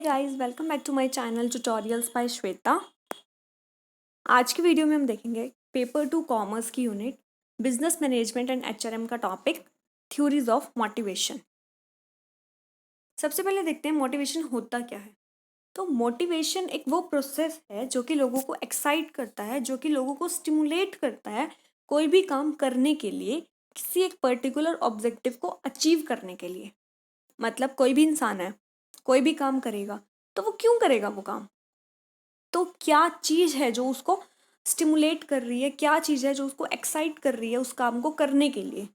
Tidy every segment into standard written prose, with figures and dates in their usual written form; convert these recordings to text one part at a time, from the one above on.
Guys welcome back to my channel tutorials by Shweta. आज की video में हम देखेंगे पेपर 2 कॉमर्स की unit business management and HRM का टॉपिक थ्योरीज ऑफ मोटिवेशन। सबसे पहले देखते हैं मोटिवेशन होता क्या है। तो मोटिवेशन एक वो प्रोसेस है जो कि लोगों को एक्साइट करता है, जो कि लोगों को स्टिमुलेट करता है कोई भी काम करने के लिए, किसी एक पर्टिकुलर ऑब्जेक्टिव को अचीव करने के लिए। मतलब कोई भी इंसान है, कोई भी काम करेगा तो वो क्यों करेगा वो काम, तो क्या चीज़ है जो उसको स्टिमुलेट कर रही है, क्या चीज़ है जो उसको एक्साइट कर रही है उस काम को करने के लिए।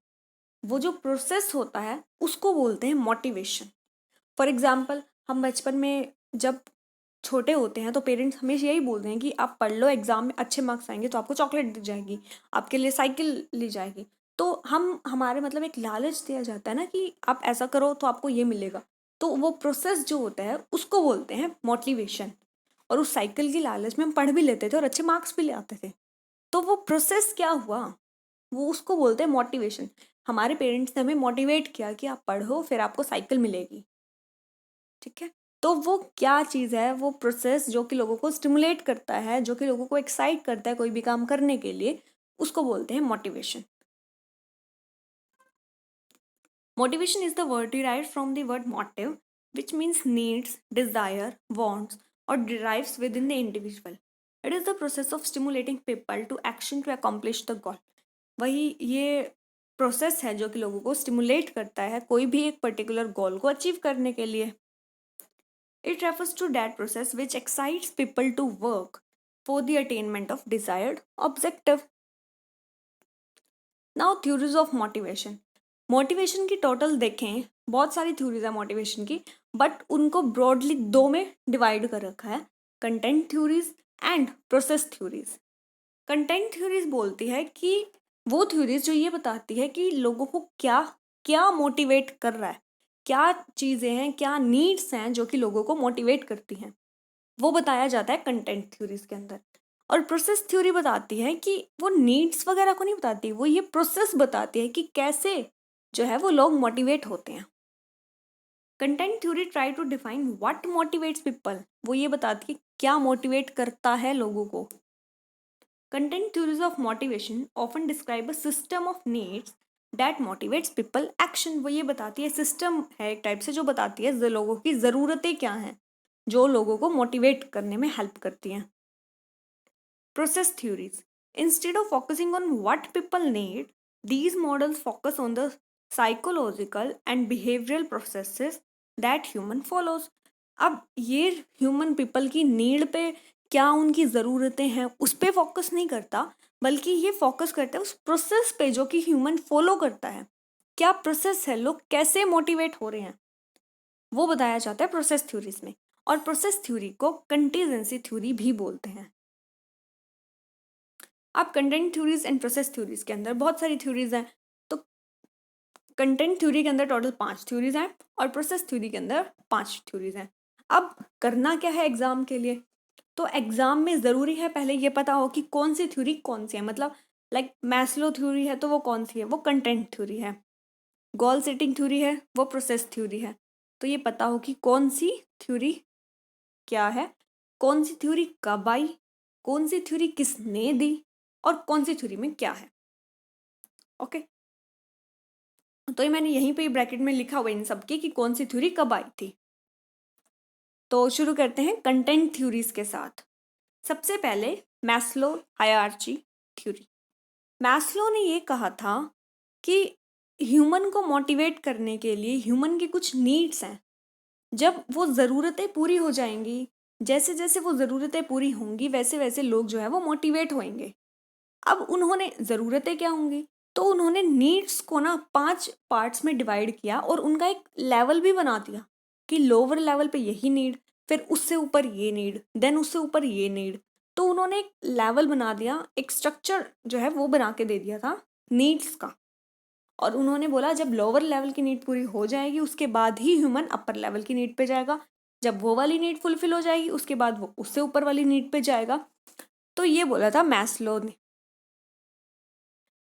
वो जो प्रोसेस होता है उसको बोलते हैं मोटिवेशन। फॉर एग्जाम्पल, हम बचपन में जब छोटे होते हैं तो पेरेंट्स हमेशा यही बोलते हैं कि आप पढ़ लो, एग्जाम में अच्छे मार्क्स आएंगे तो आपको चॉकलेट दी जाएगी, आपके लिए साइकिल ली जाएगी। तो हम हमारे मतलब एक लालच दिया जाता है ना कि आप ऐसा करो तो आपको ये मिलेगा। तो वो प्रोसेस जो होता है उसको बोलते हैं मोटिवेशन। और उस साइकिल की लालच में हम पढ़ भी लेते थे और अच्छे मार्क्स भी ले आते थे। तो वो प्रोसेस क्या हुआ, वो उसको बोलते हैं मोटिवेशन। हमारे पेरेंट्स ने हमें मोटिवेट किया कि आप पढ़ो फिर आपको साइकिल मिलेगी, ठीक है। तो वो क्या चीज़ है, वो प्रोसेस जो कि लोगों को स्टिमुलेट करता है, जो कि लोगों को एक्साइट करता है कोई भी काम करने के लिए, उसको बोलते हैं motivation. Motivation is the word derived from the word motive which means needs, desire, wants or derives within the individual. It is the process of stimulating people to action to accomplish the goal. वही ये process है जो कि लोगों को stimulate करता है कोई भी एक पर्टिकुलर गोल को अचीव करने के लिए। It refers to that process which excites people to work for the attainment of desired objective. Now theories of motivation. Motivation की टोटल देखें, बहुत सारी थ्योरीज है मोटिवेशन की, बट उनको ब्रॉडली दो में डिवाइड कर रखा है, content theories and process theories. Content theories बोलती है कि वो थ्योरीज जो ये बताती है कि लोगों को क्या क्या मोटिवेट कर रहा है, क्या चीज़ें हैं, क्या नीड्स हैं जो कि लोगों को मोटिवेट करती हैं, वो बताया जाता है कंटेंट थ्योरीज के अंदर। और प्रोसेस थ्योरी बताती है कि वो नीड्स वगैरह को नहीं बताती, वो ये प्रोसेस बताती है कि कैसे जो है वो लोग मोटिवेट होते हैं। Content theory try to define what motivates people, वो ये बताती है क्या मोटिवेट करता है लोगों को। Content theories of motivation often describe a system of needs that motivates people action, वो ये बताती है, सिस्टम है एक टाइप से जो बताती है लोगों की ज़रूरतें क्या हैं जो लोगों को मोटिवेट करने में हेल्प करती हैं। Process theories. Instead of focusing on what people need, these models focus on the psychological and behavioral processes that human follows. अब ये ह्यूमन पीपल की नीड पे, क्या उनकी ज़रूरतें हैं उस पे फोकस नहीं करता, बल्कि ये फोकस करता है उस प्रोसेस पे जो कि ह्यूमन फॉलो करता है। क्या प्रोसेस है, लोग कैसे मोटिवेट हो रहे हैं, वो बताया जाता है प्रोसेस थ्योरीज में। और प्रोसेस थ्योरी को कंटीजेंसी थ्योरी भी बोलते हैं। अब content theories and process theories के अंदर बहुत सारी थ्योरीज हैं। तो कंटेंट थ्योरी के अंदर टोटल 5 थ्योरीज हैं और प्रोसेस थ्योरी के अंदर 5 थ्योरीज हैं। अब करना क्या है एग्जाम के लिए, तो एग्जाम में ज़रूरी है पहले ये पता हो कि कौन सी थ्योरी कौन सी है। मतलब लाइक मैस्लो थ्योरी है तो वो कौन सी है, वो कंटेंट थ्योरी है। गोल सेटिंग थ्योरी है वो प्रोसेस थ्योरी है। तो ये पता हो कि कौन सी थ्योरी क्या है, कौन सी थ्योरी कब आई, कौन सी थ्योरी किसने दी और कौन सी थ्योरी में क्या है। ओके, तो ये मैंने यहीं पे ब्रैकेट में लिखा हुआ इन सब की कि कौन सी थ्योरी कब आई थी। तो शुरू करते हैं कंटेंट थ्योरीज के साथ। सबसे पहले मैस्लो हायरार्ची थ्योरी। मैस्लो ने ये कहा था कि ह्यूमन को मोटिवेट करने के लिए ह्यूमन की कुछ नीड्स हैं, जब वो ज़रूरतें पूरी हो जाएंगी, जैसे जैसे वो ज़रूरतें पूरी होंगी वैसे वैसे लोग जो है वो मोटिवेट होंगे। अब उन्होंने ज़रूरतें क्या होंगी, तो उन्होंने नीड्स को ना 5 पार्ट्स में डिवाइड किया और उनका एक लेवल भी बना दिया कि लोअर लेवल पे यही नीड, फिर उससे ऊपर ये नीड, देन उससे ऊपर ये नीड। तो उन्होंने एक लेवल बना दिया, एक स्ट्रक्चर जो है वो बना के दे दिया था नीड्स का। और उन्होंने बोला जब लोअर लेवल की नीड पूरी हो जाएगी उसके बाद ही ह्यूमन अपर लेवल की नीड पे जाएगा, जब वो वाली नीड फुलफिल हो जाएगी उसके बाद वो उससे ऊपर वाली नीड पे जाएगा। तो ये बोला था मैस्लो ने।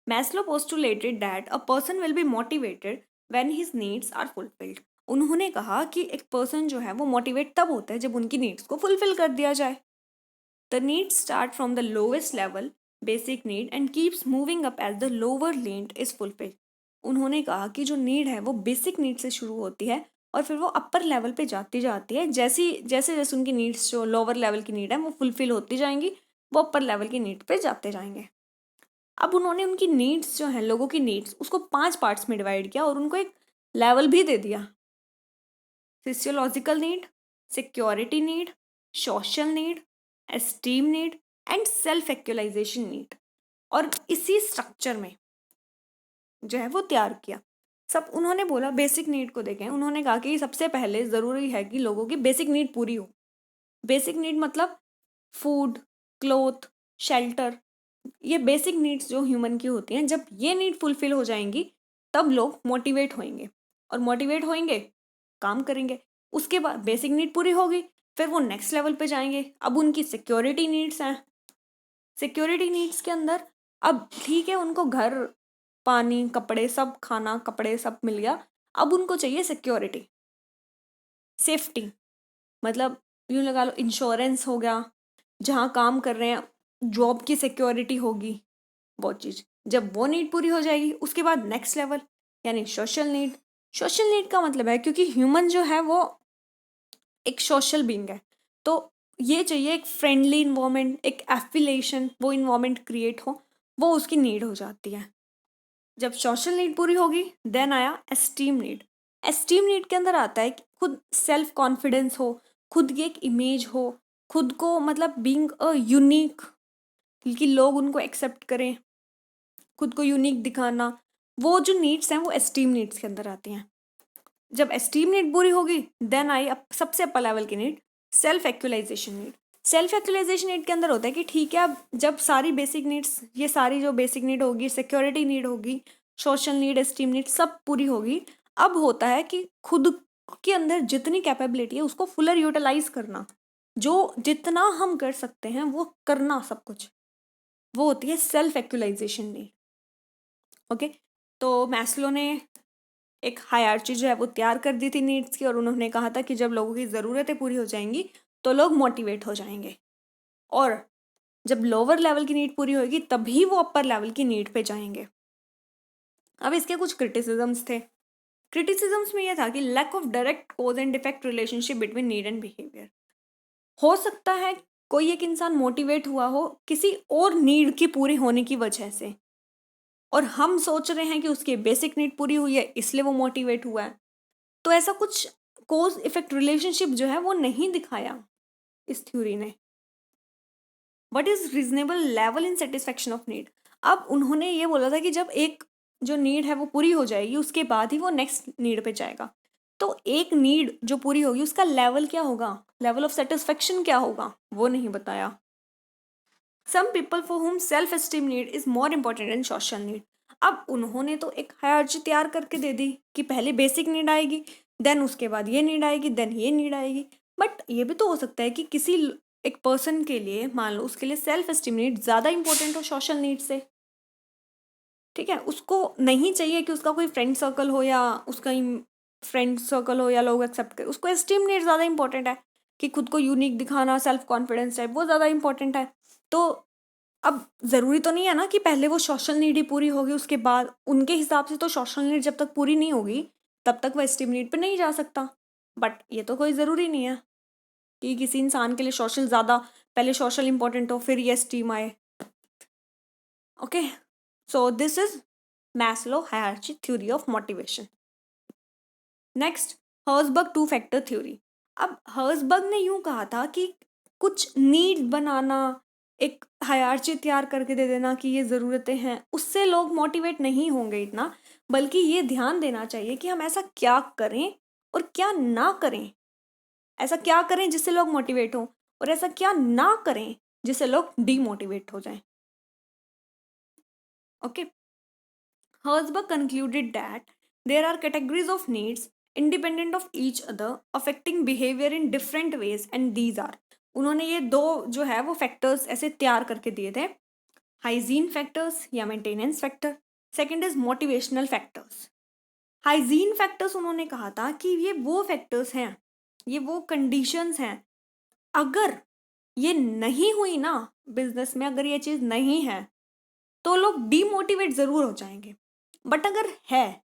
Maslow postulated that a person will be motivated when his needs are fulfilled. उन्होंने कहा कि एक पर्सन जो है वो मोटिवेट तब होता है जब उनकी नीड्स को फुलफिल कर दिया जाए। The needs start from the lowest level, basic need, and keeps moving up as the lower need is fulfilled. उन्होंने कहा कि जो नीड है वो बेसिक नीड से शुरू होती है और फिर वो अपर लेवल पे जाती जाती है, जैसे जैसे जैसे उनकी नीड्स जो लोअर लेवल की नीड है वो फुलफिल होती जाएंगी, वो अपर लेवल की नीड पे जाते जाएंगे। अब उन्होंने उनकी नीड्स जो हैं, लोगों की नीड्स, उसको 5 पार्ट्स में डिवाइड किया और उनको एक लेवल भी दे दिया। Physiological need, security need, social need, esteem need and self actualisation need. और इसी स्ट्रक्चर में जो है वो तैयार किया। सब उन्होंने बोला बेसिक नीड को देखें, उन्होंने कहा कि सबसे पहले ज़रूरी है कि लोगों की बेसिक नीड पूरी हो। बेसिक नीड मतलब फूड, क्लोथ, शेल्टर, ये बेसिक नीड्स जो ह्यूमन की होती हैं, जब ये नीड फुलफिल हो जाएंगी तब लोग मोटिवेट होंगे, और मोटिवेट होंगे काम करेंगे। उसके बाद बेसिक नीड पूरी होगी, फिर वो नेक्स्ट लेवल पे जाएंगे। अब उनकी सिक्योरिटी नीड्स हैं। सिक्योरिटी नीड्स के अंदर अब ठीक है, उनको घर, पानी, कपड़े सब, खाना, कपड़े सब मिल गया। अब उनको चाहिए सिक्योरिटी, सेफ्टी, मतलब यूँ लगा लो इंश्योरेंस हो गया, जहाँ काम कर रहे हैं जॉब की सिक्योरिटी होगी, वो चीज़। जब वो नीड पूरी हो जाएगी उसके बाद नेक्स्ट लेवल यानी सोशल नीड। सोशल नीड का मतलब है, क्योंकि ह्यूमन जो है वो एक सोशल बीइंग है, तो ये चाहिए एक फ्रेंडली इन्वायरमेंट, एक एफिलेशन, वो इन्वायरमेंट क्रिएट हो, वो उसकी नीड हो जाती है। जब सोशल नीड पूरी होगी देन आया एस्टीम नीड। एस्टीम नीड के अंदर आता है कि खुद सेल्फ कॉन्फिडेंस हो, खुद की एक इमेज हो, खुद को मतलब बीइंग अ यूनिक, कि लोग उनको एक्सेप्ट करें, खुद को यूनिक दिखाना, वो जो नीड्स हैं वो एस्टीम नीड्स के अंदर आती हैं। जब एस्टीम नीड पूरी होगी देन आई अब सबसे अपर लेवल की need, self actualisation need. Self actualisation need के अंदर होता है कि ठीक है, अब जब सारी बेसिक नीड्स, ये सारी जो बेसिक नीड होगी, सिक्योरिटी नीड होगी, सोशल नीड, एस्टीम नीड सब पूरी होगी, अब होता है कि खुद के अंदर जितनी कैपेबिलिटी है उसको फुलर यूटिलाइज करना, जो जितना हम कर सकते हैं वो करना सब कुछ, वो होती है सेल्फ एक्चुअलाइजेशन नीड। ओके, तो मैस्लो ने एक हायरार्ची जो है वो तैयार कर दी थी नीड्स की, और उन्होंने कहा था कि जब लोगों की ज़रूरतें पूरी हो जाएंगी तो लोग मोटिवेट हो जाएंगे, और जब लोअर लेवल की नीड पूरी होगी तभी वो अपर लेवल की नीड पे जाएंगे। अब इसके कुछ क्रिटिसिजम्स थे। क्रिटिसिजम्स में यह था कि lack of direct cause and effect relationship between need and behaviour. हो सकता है कोई एक इंसान मोटिवेट हुआ हो किसी और नीड की पूरी होने की वजह से, और हम सोच रहे हैं कि उसकी बेसिक नीड पूरी हुई है इसलिए वो मोटिवेट हुआ है, तो ऐसा कुछ कोज इफेक्ट रिलेशनशिप जो है वो नहीं दिखाया इस थ्योरी ने। What is reasonable level in satisfaction of need. अब उन्होंने ये बोला था कि जब एक जो नीड है वो पूरी हो जाएगी उसके बाद ही वो नेक्स्ट नीड पे जाएगा, तो एक नीड जो पूरी होगी उसका लेवल क्या होगा, लेवल ऑफ सेटिस्फेक्शन क्या होगा, वो नहीं बताया। Some people for whom self esteem need is more important than social need. अब उन्होंने तो एक हायरार्ची तैयार करके दे दी कि पहले बेसिक नीड आएगी, देन उसके बाद ये नीड आएगी, देन ये नीड आएगी। बट ये भी तो हो सकता है कि किसी एक पर्सन के लिए, मान लो उसके लिए सेल्फ एस्टीम नीड ज़्यादा इंपॉर्टेंट हो सोशल नीड से। ठीक है, उसको नहीं चाहिए कि उसका कोई फ्रेंड सर्कल हो या उसका फ्रेंड सर्कल हो या लोग एक्सेप्ट करें, उसको एस्टीम नीड ज़्यादा इंपॉर्टेंट है, कि खुद को यूनिक दिखाना, सेल्फ कॉन्फिडेंस टाइप, वो ज़्यादा इंपॉर्टेंट है। तो अब ज़रूरी तो नहीं है ना कि पहले वो सोशल नीड ही पूरी होगी उसके बाद, उनके हिसाब से तो सोशल नीड जब तक पूरी नहीं होगी तब तक वो एस्टीम नीड पे नहीं जा सकता। बट ये तो कोई ज़रूरी नहीं है कि किसी इंसान के लिए सोशल ज़्यादा, पहले सोशल इंपॉर्टेंट हो फिर ये एस्टीम आए। Okay, so this is Maslow hierarchy theory of motivation. Next, Herzberg two factor theory. अब हर्जबर्ग ने यूं कहा था कि कुछ नीड बनाना, एक हायरार्ची तैयार करके दे देना कि ये ज़रूरतें हैं, उससे लोग मोटिवेट नहीं होंगे इतना, बल्कि ये ध्यान देना चाहिए कि हम ऐसा क्या करें और क्या ना करें। ऐसा क्या करें जिससे लोग मोटिवेट हों, और ऐसा क्या ना करें जिससे लोग डीमोटिवेट हो जाएं। Okay, Herzberg concluded that there are categories of needs independent of each other affecting behavior in different ways and these are, उन्होंने ये दो जो है वो फैक्टर्स ऐसे तैयार करके दिए थे, हाइजीन फैक्टर्स या maintenance factor, second is motivational factors. Hygiene factors उन्होंने कहा था कि ये वो फैक्टर्स हैं, ये वो कंडीशंस हैं, अगर ये नहीं हुई ना बिजनेस में, अगर ये चीज़ नहीं है तो लोग डीमोटिवेट ज़रूर हो जाएंगे। बट अगर है,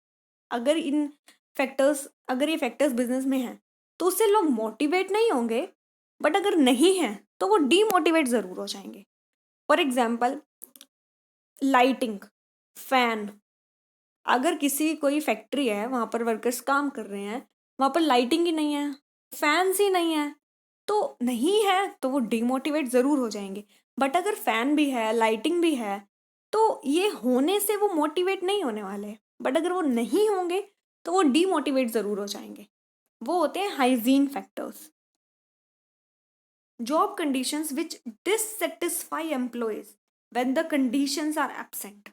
अगर इन फैक्टर्स, अगर ये फैक्टर्स बिजनेस में हैं तो उससे लोग मोटिवेट नहीं होंगे, बट अगर नहीं है तो वो डीमोटिवेट ज़रूर हो जाएंगे। फॉर एग्जाम्पल लाइटिंग, फैन, अगर किसी कोई फैक्ट्री है वहाँ पर वर्कर्स काम कर रहे हैं, वहाँ पर लाइटिंग ही नहीं है, फैंस ही नहीं है, तो नहीं है तो वो डिमोटिवेट ज़रूर हो जाएंगे। बट अगर फैन भी है, लाइटिंग भी है, तो ये होने से वो मोटिवेट नहीं होने वाले। बट अगर वो नहीं होंगे तो वो डीमोटिवेट ज़रूर हो जाएंगे। वो होते हैं hygiene factors. Job conditions which dissatisfy employees when the conditions are absent.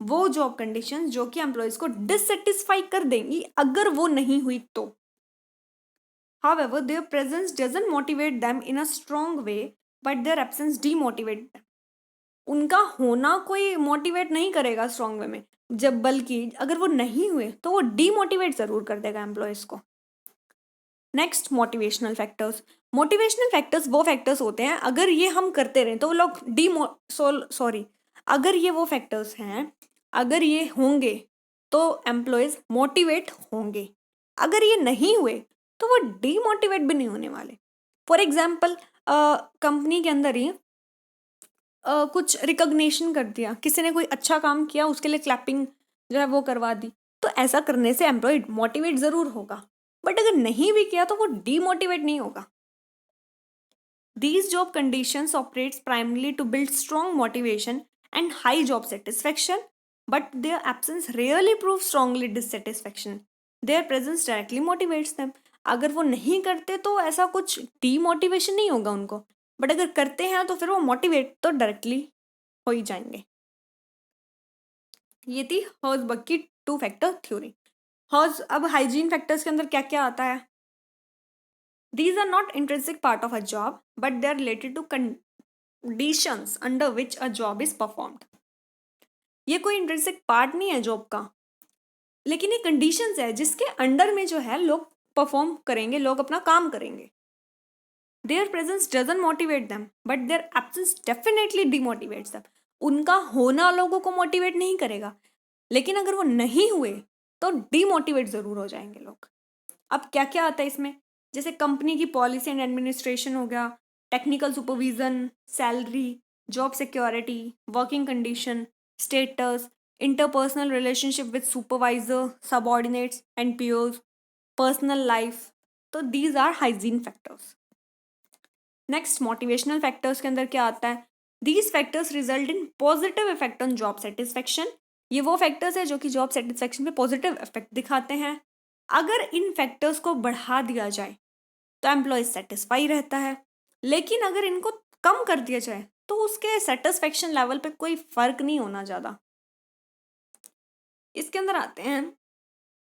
वो जॉब कंडीशंस जो कि एम्प्लॉयज को डिससेटिस्फाई कर देंगी अगर वो नहीं हुई तो। However, their presence doesn't motivate them in a strong way, but their absence demotivate them. उनका होना कोई मोटिवेट नहीं करेगा स्ट्रॉन्ग वे में, जब बल्कि अगर वो नहीं हुए तो वो डीमोटिवेट जरूर कर देगा एम्प्लॉयज को। Next, motivational factors. Motivational factors वो फैक्टर्स होते हैं, अगर ये हम करते रहें तो वो लोग सॉरी, अगर ये वो फैक्टर्स हैं, अगर ये होंगे तो एम्प्लॉयज मोटिवेट होंगे, अगर ये नहीं हुए तो वो डीमोटिवेट भी नहीं होने वाले। फॉर एग्जाम्पल कंपनी के अंदर ही कुछ रिकॉग्निशन कर दिया, किसी ने कोई अच्छा काम किया उसके लिए क्लैपिंग जो है वो करवा दी, तो ऐसा करने से एम्प्लॉय मोटिवेट ज़रूर होगा। बट अगर नहीं भी किया तो वो डीमोटिवेट नहीं होगा। These job conditions operates primarily to build strong motivation and high job satisfaction, but their absence rarely proves strongly dissatisfaction. Their presence directly motivates them. अगर वो नहीं करते तो ऐसा कुछ डीमोटिवेशन नहीं होगा उनको, बट अगर करते हैं तो फिर वो मोटिवेट तो डायरेक्टली हो ही जाएंगे। ये थी हर्ज़बर्ग की 2 फैक्टर थ्योरी। अब हाइजीन फैक्टर्स के अंदर क्या क्या आता है? These are not intrinsic part of a job, but they are related to conditions under which a job is performed. ये कोई इंट्रिंसिक पार्ट नहीं है जॉब का, लेकिन ये कंडीशंस है जिसके अंडर में जो है लोग परफॉर्म करेंगे, लोग अपना काम करेंगे। Their presence doesn't motivate them, but their absence definitely demotivates them. उनका होना लोगों को मोटिवेट नहीं करेगा, लेकिन अगर वो नहीं हुए तो डिमोटिवेट ज़रूर हो जाएंगे लोग। अब क्या क्या आता है इसमें? जैसे कंपनी की पॉलिसी एंड एडमिनिस्ट्रेशन हो गया, technical supervision, salary, job security, working condition, status, interpersonal relationship with supervisor, subordinates and peers, personal life. तो these are hygiene factors. Next, motivational factors के अंदर क्या आता है? These factors result in positive effect on job satisfaction. ये वो factors है जो कि जॉब सेटिस्फेक्शन पे पॉजिटिव इफेक्ट दिखाते हैं। अगर इन फैक्टर्स को बढ़ा दिया जाए तो एम्प्लॉय सेटिस्फाई रहता है, लेकिन अगर इनको कम कर दिया जाए तो उसके सेटिस्फेक्शन लेवल पे कोई फर्क नहीं होना ज़्यादा। इसके अंदर आते हैं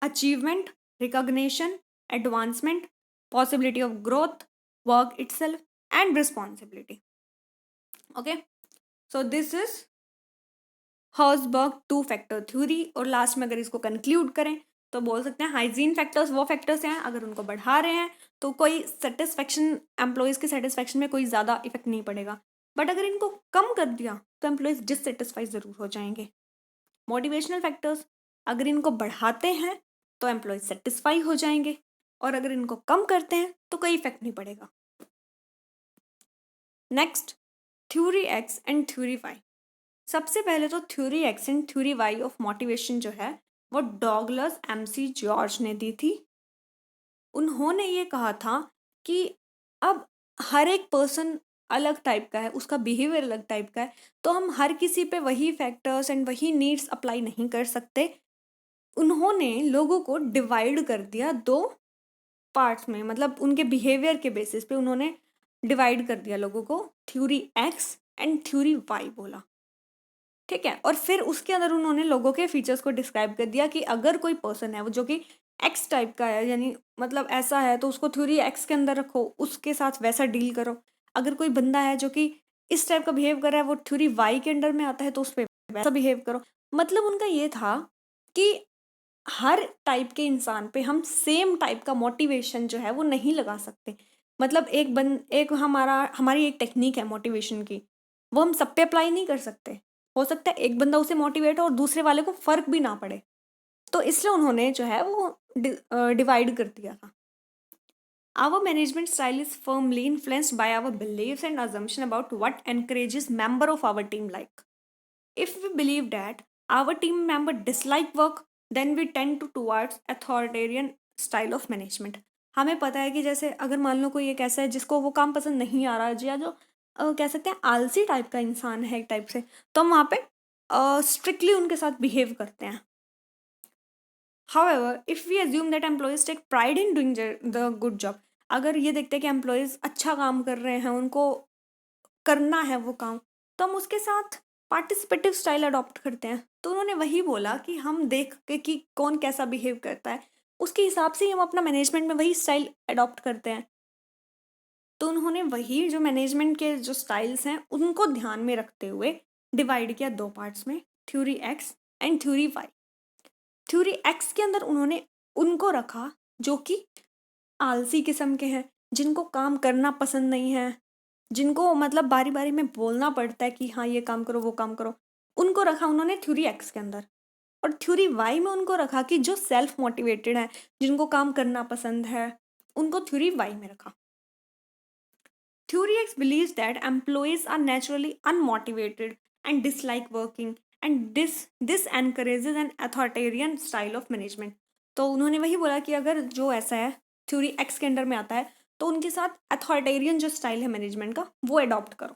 achievement, recognition, advancement, possibility of growth, work itself and responsibility. Okay, so this is Herzberg 2 factor theory. और लास्ट में अगर इसको कंक्लूड करें तो बोल सकते हैं हाइजीन फैक्टर्स वो फैक्टर्स हैं, अगर उनको बढ़ा रहे हैं तो कोई सेटिस्फेक्शन, एम्प्लॉयज़ के सेटिस्फेक्शन में कोई ज़्यादा इफेक्ट नहीं पड़ेगा। बट अगर इनको कम कर दिया तो एम्प्लॉयज़ डिससेटिस्फाई ज़रूर हो जाएंगे। मोटिवेशनल फैक्टर्स, अगर इनको बढ़ाते हैं तो एम्प्लॉयज़ सेटिस्फाई हो जाएंगे, और अगर इनको कम करते हैं तो कोई इफेक्ट नहीं पड़ेगा। Next, theory X and theory Y. सबसे पहले तो theory X and theory Y of motivation जो है वो डॉगलस एमसी जॉर्ज ने दी थी। उन्होंने ये कहा था कि अब हर एक पर्सन अलग टाइप का है, उसका बिहेवियर अलग टाइप का है, तो हम हर किसी पे वही फैक्टर्स एंड वही नीड्स अप्लाई नहीं कर सकते। उन्होंने लोगों को डिवाइड कर दिया 2 पार्ट्स में, मतलब उनके बिहेवियर के बेसिस पे उन्होंने डिवाइड कर दिया लोगों को, theory X and theory Y बोला। ठीक है, और फिर उसके अंदर उन्होंने लोगों के फीचर्स को डिस्क्राइब कर दिया कि अगर कोई पर्सन है वो जो कि एक्स टाइप का है, यानी मतलब ऐसा है, तो उसको थ्योरी एक्स के अंदर रखो, उसके साथ वैसा डील करो। अगर कोई बंदा है जो कि इस टाइप का बिहेव कर रहा है, वो थ्योरी वाई के अंडर में आता है, तो उस पर वैसा बिहेव करो। मतलब उनका ये था कि हर टाइप के इंसान पे हम सेम टाइप का मोटिवेशन जो है वो नहीं लगा सकते। मतलब एक हमारी एक टेक्निक है मोटिवेशन की, वो हम सब पे अप्लाई नहीं कर सकते। हो सकता है एक बंदा उसे मोटिवेट हो और दूसरे वाले को फ़र्क भी ना पड़े। तो इसलिए उन्होंने जो है वो डिवाइड कर दिया था। Our management style is firmly influenced by our beliefs and assumption about what encourages member of our team like. If we believe that our team member dislike work, then we tend to towards authoritarian style of management. हमें पता है कि जैसे अगर मान लो कोई एक ऐसा है जिसको वो काम पसंद नहीं आ रहा या जो कह सकते हैं आलसी टाइप का इंसान है एक टाइप से, तो हम वहाँ पे स्ट्रिक्टली उनके साथ बिहेव करते हैं। However, if we assume that employees take pride in doing the good job, अगर ये देखते हैं कि एम्प्लॉयज़ अच्छा काम कर रहे हैं, उनको करना है वो काम, तो हम उसके साथ पार्टिसिपेटिव स्टाइल अडॉप्ट करते हैं। तो उन्होंने वही बोला कि हम देख के कि कौन कैसा बिहेव करता है, उसके हिसाब से ही हम अपना मैनेजमेंट में वही स्टाइल अडॉप्ट करते हैं। तो उन्होंने वही जो मैनेजमेंट के जो स्टाइल्स हैं, उनको ध्यान में रखते हुए डिवाइड किया 2 पार्ट्स में, theory X and theory Y. Theory X के अंदर उन्होंने उनको रखा जो कि आलसी किस्म के हैं, जिनको काम करना पसंद नहीं है, जिनको मतलब बारी-बारी में बोलना पड़ता है कि हाँ, ये काम करो, वो काम करो, उनको रखा उन्होंने थ्योरी एक्स के अंदर। और थ्योरी वाई में उनको रखा कि जो सेल्फ मोटिवेटेड हैं, जिनको काम करना पसंद है, उनको थ्योरी वाई में रखा। Theory X believes that employees are naturally unmotivated and dislike working, and this encourages an authoritarian style of management. तो उन्होंने वही बोला कि अगर जो ऐसा है थ्योरी एक्स के अंडर में आता है तो उनके साथ अथॉरिटेरियन जो स्टाइल है मैनेजमेंट का वो अडॉप्ट करो।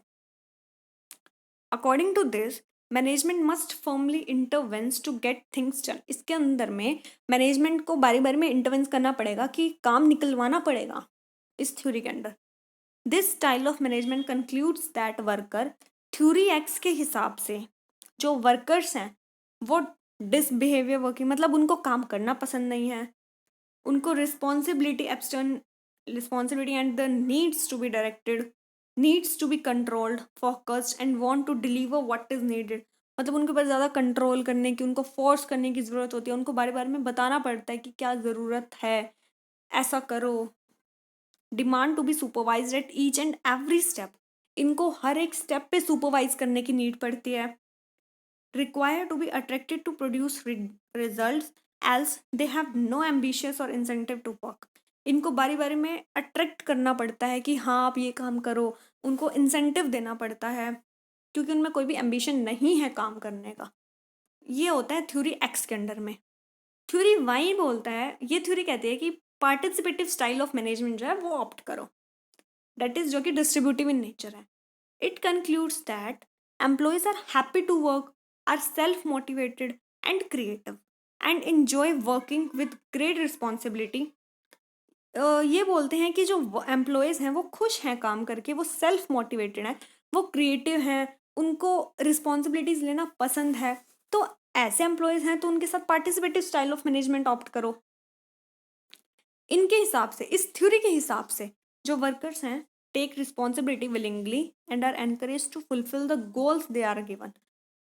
According to this management must firmly intervenes to get things done. इसके अंदर में मैनेजमेंट को बारी बारी में इंटरवेंस करना पड़ेगा कि काम निकलवाना पड़ेगा इस थ्योरी के under. This style of management concludes that worker theory X के हिसाब से जो वर्कर्स हैं वो डिसबिहेवियर वर्किंग मतलब उनको काम करना पसंद नहीं है, उनको responsibility and the needs to be directed, needs to be controlled, focused and want to deliver what is needed. मतलब उनके ऊपर ज़्यादा कंट्रोल करने की, उनको फोर्स करने की ज़रूरत होती है, उनको बारी बारी में बताना पड़ता है कि क्या ज़रूरत है, ऐसा करो। Demand to be supervise at each and every step, इनको हर एक स्टेप पे सुपरवाइज करने की नीड पड़ती है। Require to be attracted to produce results else they have no ambitious or incentive to work, इनको बारी बारी में अट्रैक्ट करना पड़ता है कि हाँ आप ये काम करो, उनको इंसेंटिव देना पड़ता है क्योंकि उनमें कोई भी एम्बिशन नहीं है काम करने का। ये होता है थ्योरी एक्स के अंडर में। थ्योरी वाई बोलता है, ये थ्योरी कहती है कि पार्टिसिपेटिव स्टाइल ऑफ मैनेजमेंट जो है वो ऑप्ट करो, दैट इज जो कि डिस्ट्रीब्यूटिव इन नेचर है। It concludes that employees are happy to work, are self motivated and creative and enjoy working with great responsibility. ये बोलते हैं कि जो एम्प्लॉयज़ हैं वो खुश हैं काम करके, वो सेल्फ मोटिवेटेड हैं, वो क्रिएटिव हैं, उनको रिस्पॉन्सिबिलिटीज़ लेना पसंद है। तो ऐसे एम्प्लॉयज़ हैं तो उनके साथ participative style of management opt करो। इनके हिसाब से, इस थ्योरी के हिसाब से जो वर्कर्स हैं take responsibility willingly and are encourage to fulfil the goals they are given.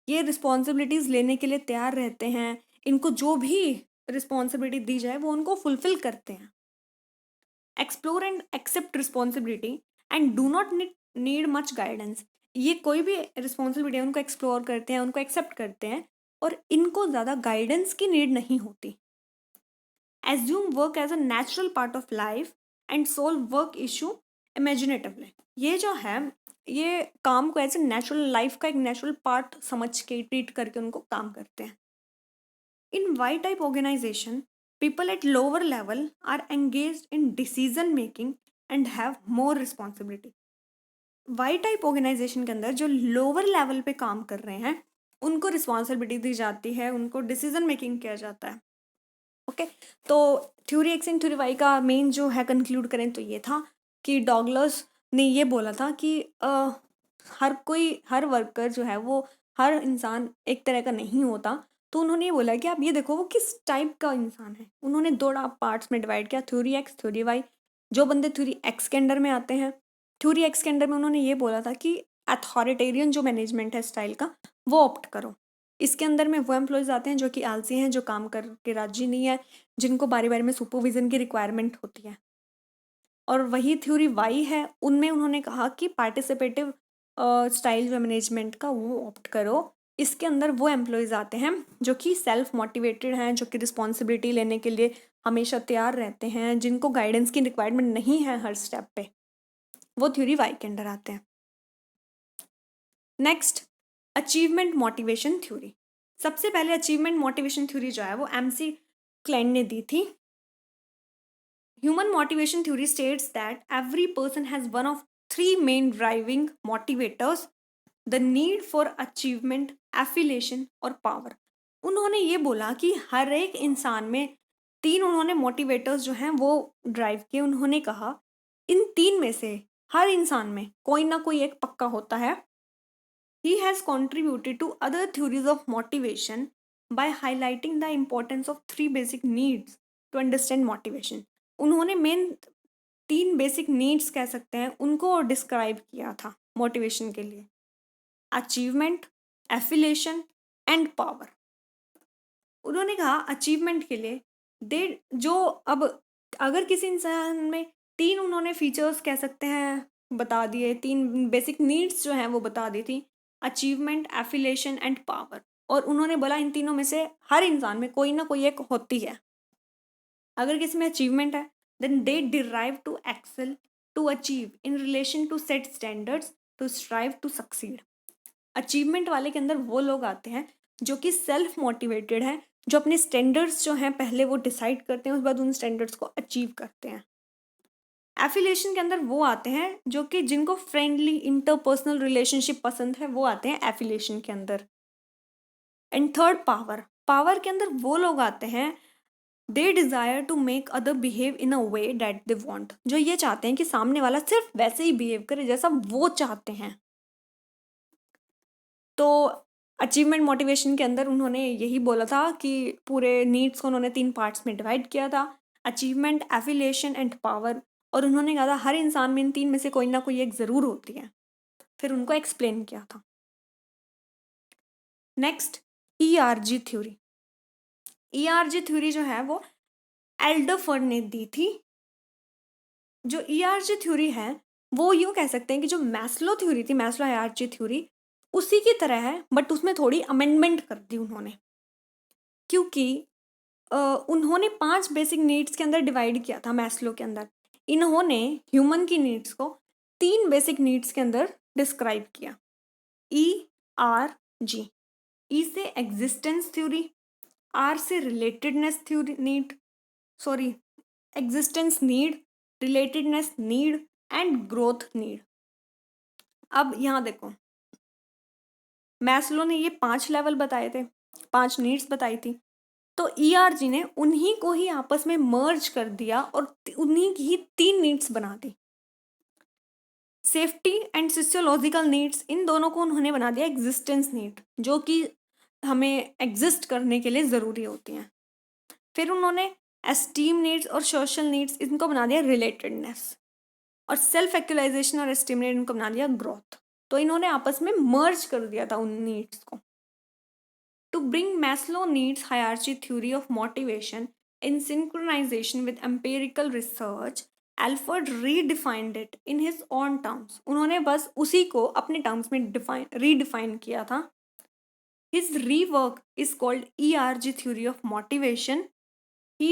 ये रिस्पॉन्सिबिलिटीज़ लेने के लिए तैयार रहते हैं, इनको जो भी रिस्पॉन्सिबिलिटी दी जाए वो उनको फुलफिल करते हैं। Explore and accept responsibility and do not need much guidance. ये कोई भी रिस्पॉन्सिबिलिटी है उनको एक्सप्लोर करते हैं, उनको एक्सेप्ट करते हैं और इनको ज़्यादा गाइडेंस की नीड नहीं होती। Assume work as a natural part of life and solve work issue imaginatively. ये जो है ये काम को एज ए नेचुरल लाइफ का एक नेचुरल पार्ट समझ के ट्रीट करके उनको काम करते हैं। In Y type organization, people at lower level are engaged in decision making and have more responsibility. Y type organization के अंदर जो लोअर लेवल पे काम कर रहे हैं उनको रिस्पॉन्सिबिलिटी दी जाती है, उनको डिसीजन मेकिंग किया जाता है। ओके, तो theory X and theory Y का मेन जो है कंक्लूड करें तो ये था कि डॉगलस ने ये बोला था कि हर वर्कर जो है वो हर इंसान एक तरह का नहीं होता। तो उन्होंने ये बोला कि आप ये देखो वो किस टाइप का इंसान है। उन्होंने 2 पार्ट्स में डिवाइड किया, थ्योरी एक्स थ्योरी वाई। जो बंदे थ्योरी एक्स के अंडर में आते हैं, थ्योरी एक्स के अंडर में उन्होंने ये बोला था कि अथॉरिटेरियन जो मैनेजमेंट है स्टाइल का वो ऑप्ट करो। इसके अंदर में वो एम्प्लॉयज़ आते हैं जो कि आलसी हैं, जो काम करके राजी नहीं है, जिनको बारी बारी में सुपरविजन की रिक्वायरमेंट होती है। और वही थ्योरी वाई है, उनमें उन्होंने कहा कि पार्टिसिपेटिव स्टाइल जो मैनेजमेंट का वो ऑप्ट करो। इसके अंदर वो एम्प्लॉयज़ आते हैं जो कि सेल्फ मोटिवेटेड हैं, जो कि रिस्पॉन्सिबिलिटी लेने के लिए हमेशा तैयार रहते हैं, जिनको गाइडेंस की रिक्वायरमेंट नहीं है हर स्टेप पे, वो थ्योरी वाई के अंडर आते हैं। Next, achievement motivation theory. सबसे पहले अचीवमेंट मोटिवेशन थ्योरी जो है वो एमसी क्लेन ने दी थी। Human motivation theory states that every person has one of three main driving motivators: the need for achievement, affiliation और power. उन्होंने ये बोला कि हर एक इंसान में तीन उन्होंने मोटिवेटर्स जो हैं वो ड्राइव किए। उन्होंने कहा इन तीन में से हर इंसान में कोई ना कोई एक पक्का होता है। He has contributed to other theories of motivation by highlighting the importance of three basic needs to understand motivation. उन्होंने मेन तीन बेसिक नीड्स कह सकते हैं उनको डिस्क्राइब किया था मोटिवेशन के लिए: अचीवमेंट, एफिलेशन एंड पावर। उन्होंने कहा अचीवमेंट के लिए दे जो अब अगर किसी इंसान में तीन उन्होंने फीचर्स कह सकते हैं बता दिए, तीन बेसिक नीड्स जो हैं वो बता दी थी: अचीवमेंट, एफिलेशन एंड पावर। और उन्होंने बोला इन तीनों में से हर इंसान में कोई ना कोई एक होती है। अगर किसी में अचीवमेंट है then they derive to excel, to achieve, in relation to set standards, to strive to succeed. Achievement वाले के अंदर वो लोग आते हैं जो कि सेल्फ मोटिवेटेड हैं, जो अपने स्टैंडर्ड्स जो हैं पहले वो डिसाइड करते हैं, उसके बाद उन स्टैंडर्ड्स को अचीव करते हैं। एफिलिएशन के अंदर वो आते हैं जो कि जिनको फ्रेंडली इंटरपर्सनल रिलेशनशिप पसंद है, वो आते हैं एफिलिएशन के अंदर। And third, power. पावर के अंदर वो लोग आते हैं they desire to make other behave in a way that they want, जो ये चाहते हैं कि सामने वाला सिर्फ वैसे ही बिहेव करे जैसा वो चाहते हैं। तो अचीवमेंट मोटिवेशन के अंदर उन्होंने यही बोला था कि पूरे नीड्स को उन्होंने तीन पार्ट्स में डिवाइड किया था: अचीवमेंट, एफिलिएशन एंड पावर। और उन्होंने कहा था हर इंसान में इन तीन में से कोई ना कोई एक ज़रूर होती है। फिर उनको एक्सप्लेन किया था। Next, ERG theory. ERG theory जो है वो एल्डरफर्ड ने दी थी। जो ईआरजी थ्योरी है वो यूँ कह सकते हैं कि जो मैस्लो थ्योरी थी, मैस्लो ईआरजी थ्योरी, उसी की तरह है, बट उसमें थोड़ी अमेंडमेंट कर दी उन्होंने। क्योंकि उन्होंने 5 बेसिक नीड्स के अंदर डिवाइड किया था मैस्लो के अंदर। इन्होंने ह्यूमन की नीड्स को 3 बेसिक नीड्स के अंदर डिस्क्राइब किया: ERG। ई से एग्जिस्टेंस थ्योरी, आर से relatedness theory need, sorry existence need, relatedness need and growth need. अब यहाँ देखो, मैस्लो ने ये 5 लेवल बताए थे, 5 नीड्स बताई थी। तो ईआरजी ने उन्हीं को ही आपस में मर्ज कर दिया और उन्हीं की ही 3 नीड्स बना दी: सेफ्टी एंड सोशियोलॉजिकल नीड्स। इन दोनों को उन्होंने बना दिया एग्जिस्टेंस नीड, जो कि हमें एग्जिस्ट करने के लिए ज़रूरी होती हैं। फिर उन्होंने एस्टीम नीड्स और सोशल नीड्स, इनको बना दिया रिलेटेडनेस। और सेल्फ एक्चुअलाइजेशन और एस्टीम नीड, इनको बना दिया ग्रोथ। तो इन्होंने आपस में मर्ज कर दिया था उन नीड्स को। To bring Maslow needs hierarchy theory of motivation in synchronization with empirical research, Alford redefined it in his own terms. उन्होंने बस उसी को अपने टर्म्स में redefine किया था। His rework is called ERG theory of motivation. He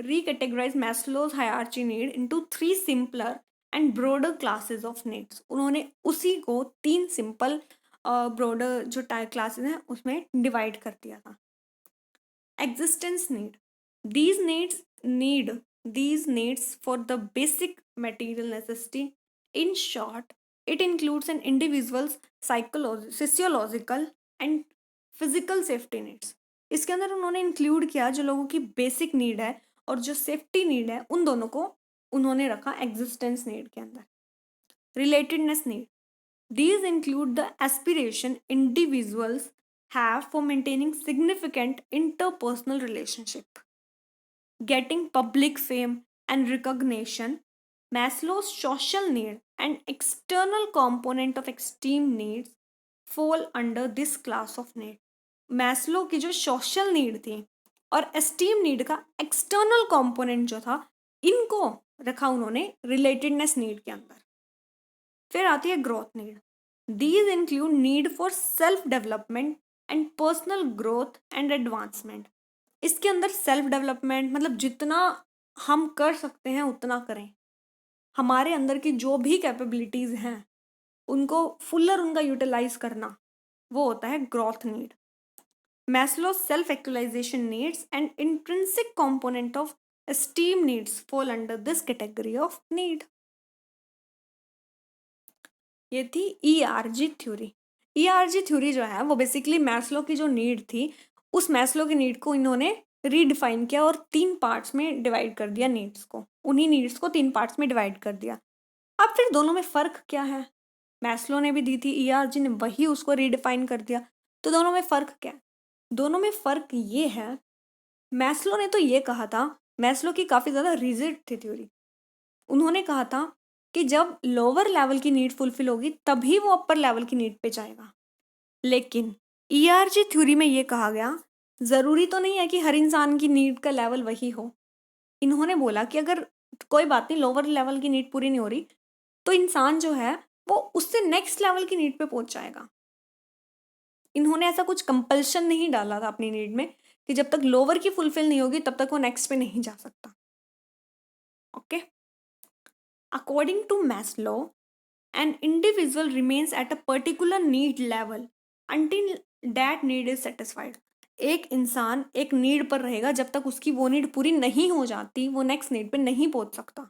recategorized Maslow's hierarchy need into 3 simpler and broader classes of needs. उन्होंने उसी को 3 सिंपल ब्रॉडर जो टाइप क्लासेस हैं उसमें डिवाइड कर दिया था। Existence need, these needs for the basic material necessity. In short, it includes an individual's physiological and physical safety needs. इसके अंदर उन्होंने इंक्लूड किया जो लोगों की बेसिक नीड है और जो सेफ्टी नीड है, उन दोनों को उन्होंने रखा एग्जिस्टेंस नीड के अंदर। Relatedness need, these include the aspiration individuals have for maintaining significant interpersonal relationship, getting public fame and recognition. Maslow's social need and external component of esteem needs fall under this class of need. Maslow की जो social need थी और esteem need का external component जो था, इनको रखा उन्होंने रिलेटेडनेस नीड के अंदर। फिर आती है growth need. These include need for self development and personal growth and advancement. इसके अंदर सेल्फ डेवलपमेंट मतलब जितना हम कर सकते हैं उतना करें, हमारे अंदर की जो भी कैपेबिलिटीज हैं उनको फुल्लर उनका यूटिलाइज करना, वो होता है growth need. Maslow's self-actualization needs and intrinsic component of esteem needs fall under this category of need. ये थी ERG थ्योरी। ERG थ्योरी जो है वो बेसिकली मैस्लो की जो नीड थी, उस मैस्लो की नीड को इन्होंने रीडिफाइन किया और 3 पार्ट्स में डिवाइड कर दिया नीड्स को। उन्हीं नीड्स को 3 पार्ट्स में डिवाइड कर दिया। अब फिर दोनों में फ़र्क क्या है? मैस्लो ने भी दी थी, ERG ने वही उसको रीडिफाइन कर दिया। तो दोनों में फ़र्क क्या है? दोनों में फ़र्क ये है, मैस्लो ने तो ये कहा था, मैस्लो की काफ़ी ज़्यादा रिजिड थी थ्योरी। उन्होंने कहा था कि जब लोअर लेवल की नीड फुलफिल होगी तभी वो अपर लेवल की नीड पे जाएगा। लेकिन ERG थ्योरी में ये कहा गया, ज़रूरी तो नहीं है कि हर इंसान की नीड का लेवल वही हो। इन्होंने बोला कि अगर कोई बात नहीं, लोअर लेवल की नीड पूरी नहीं हो रही, तो इंसान जो है वो उससे नेक्स्ट लेवल की नीड पे पहुंच जाएगा। इन्होंने ऐसा कुछ कंपल्शन नहीं डाला था अपनी नीड में कि जब तक लोअर की फुलफिल नहीं होगी तब तक वो नेक्स्ट पे नहीं जा सकता। Okay, according to Maslow, an individual remains at a particular need level until that need is satisfied. एक इंसान एक नीड पर रहेगा जब तक उसकी वो नीड पूरी नहीं हो जाती, वो नेक्स्ट नीड पे नहीं पहुंच सकता।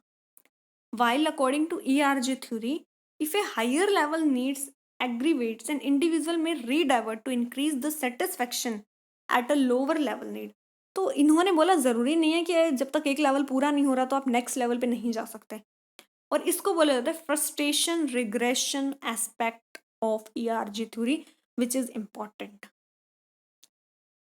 While according to ERG theory, if a higher level needs aggravates, an individual may redivert to increase the satisfaction at a lower level need. तो इन्होंने बोला ज़रूरी नहीं है कि जब तक एक लेवल पूरा नहीं हो रहा तो आप नेक्स्ट लेवल पे नहीं जा सकते, और इसको बोला जाता है frustration regression aspect of ERG theory, which is important.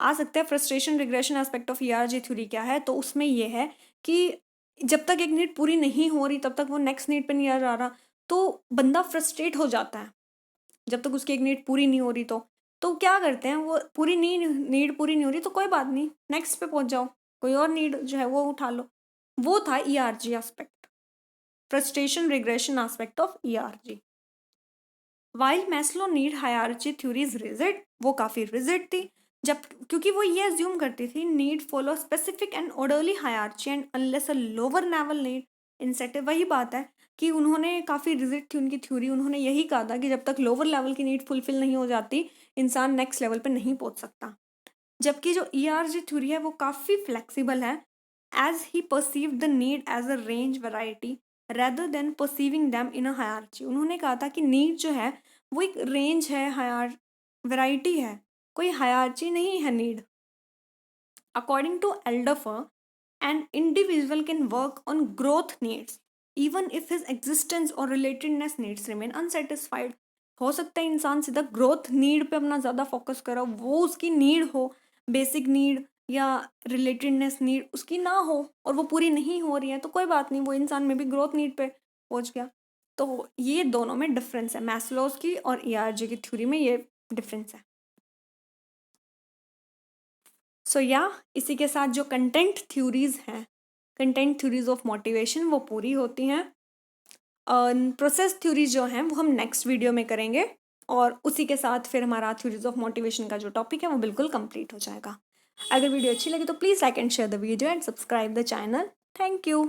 आ सकता है frustration regression aspect of ERG theory क्या है, तो उसमें यह है कि जब तक एक नीड पूरी नहीं हो रही तब तक वो नेक्स्ट नीड पे नहीं आ जा रहा, तो बंदा फ्रस्ट्रेट हो जाता है जब तक उसकी एक नीड पूरी नहीं हो रही। तो क्या करते हैं, वो पूरी नीड पूरी नहीं हो रही तो कोई बात नहीं, नेक्स्ट पे पहुंच जाओ, कोई और नीड जो है वो उठा लो। वो था ERG aspect, frustration regression aspect of ERG. While Maslow need hierarchy theory is rigid, वो काफ़ी rigid थी, जब क्योंकि वो ये assume करती थी need follow specific and orderly hierarchy and unless a lower level need incentive। वही बात है कि उन्होंने काफ़ी rigid थी उनकी थ्योरी, उन्होंने यही कहा था कि जब तक लोअर लेवल की नीड फुलफिल नहीं हो जाती इंसान नेक्स्ट लेवल पे नहीं पहुंच सकता। जबकि जो ERG थ्योरी है वो काफ़ी फ्लेक्सिबल है, as he perceived the need as a range variety rather than perceiving them in a hierarchy। उन्होंने कहा था कि नीड जो है वो एक रेंज है, हायर वैरायटी है, कोई हायरार्ची नहीं है need. According to Alderfer, an individual can work on growth needs even if his existence or relatedness needs remain unsatisfied। हो सकता है इंसान सीधा ग्रोथ नीड पे अपना ज़्यादा फोकस करो, वो उसकी नीड हो, बेसिक नीड या रिलेटेडनेस नीड उसकी ना हो और वो पूरी नहीं हो रही है, तो कोई बात नहीं, वो इंसान में भी ग्रोथ नीड पे पहुंच गया। तो ये दोनों में डिफरेंस है, मैस्लोस की और ERG की थ्योरी में ये डिफरेंस है। सो इसी के साथ जो कंटेंट थ्योरीज हैं, कंटेंट थ्योरीज ऑफ मोटिवेशन, वो पूरी होती हैं। प्रोसेस थ्योरीज जो हैं वो हम नेक्स्ट वीडियो में करेंगे, और उसी के साथ फिर हमारा थ्योरीज ऑफ मोटिवेशन का जो टॉपिक है वो बिल्कुल कंप्लीट हो जाएगा। अगर वीडियो अच्छी लगी तो please like and share the video and subscribe the channel. Thank you.